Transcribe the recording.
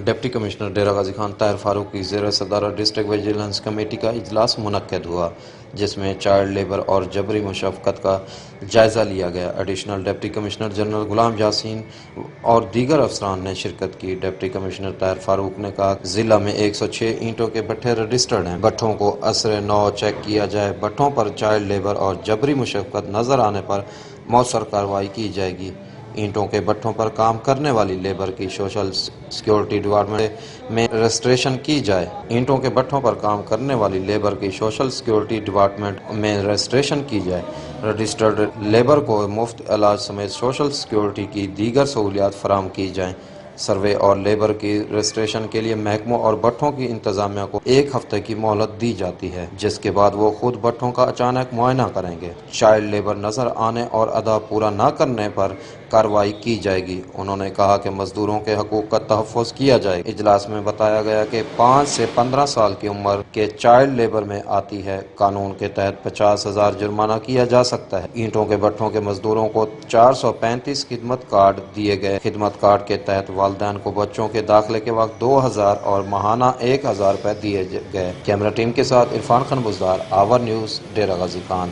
Deputy commissioner Dera Ghazi Khan Tahir فاروق کی زیر صدارت ڈسٹرکٹ ویجیلنس کمیٹی کا اجلاس منعقد ہوا، جس میں چائلڈ لیبر اور جبری مشقت کا جائزہ لیا گیا۔ Additional deputy commissioner general Ghulam Yasin اور دیگر افسران نے شرکت کی۔ ڈپٹی کمشنر طاہر فاروق نے کہا کہ ضلع میں 106 اینٹوں کے بھٹے رجسٹرڈ ہیں۔ بھٹوں کو اثر نو چیک کیا جائے۔ بھٹوں پر چائلڈ لیبر اور جبری مشقت نظر آنے پر مؤثر کارروائی کی جائے گی۔ اینٹوں کے بھٹوں پر کام کرنے والی لیبر کی سوشل سیکورٹی ڈپارٹمنٹ میں رجسٹریشن کی جائے۔ اینٹوں کے بھٹوں پر کام کرنے والی لیبر کی سوشل سیکورٹی ڈپارٹمنٹ میں رجسٹریشن کی جائے۔ رجسٹرڈ لیبر کو مفت علاج سمیت سوشل سیکورٹی کی دیگر سہولیات فراہم کی جائیں۔ سروے اور لیبر کی رجسٹریشن کے لیے محکموں اور بھٹوں کی انتظامیہ کو 1 ہفتے کی مہلت دی جاتی ہے، جس کے بعد وہ خود بھٹوں کا اچانک معائنہ کریں گے۔ چائلڈ لیبر نظر آنے اور ادا پورا نہ کرنے پر کارروائی کی جائے گی۔ انہوں نے کہا کہ مزدوروں کے حقوق کا تحفظ کیا جائے گا۔ اجلاس میں بتایا گیا کہ 5 سے 15 سال کی عمر کے چائلڈ لیبر میں آتی ہے۔ قانون کے تحت 50,000 جرمانہ کیا جا سکتا ہے۔ اینٹوں کے بھٹوں کے مزدوروں کو 435 خدمت کارڈ دیے گئے۔ خدمت کارڈ کے تحت والدین کو بچوں کے داخلے کے وقت 2,000 اور ماہانہ 1,000 روپے دیے گئے۔ کیمرہ ٹیم کے ساتھ عرفان خان بزدار، آور نیوز، ڈیرہ غازی خان۔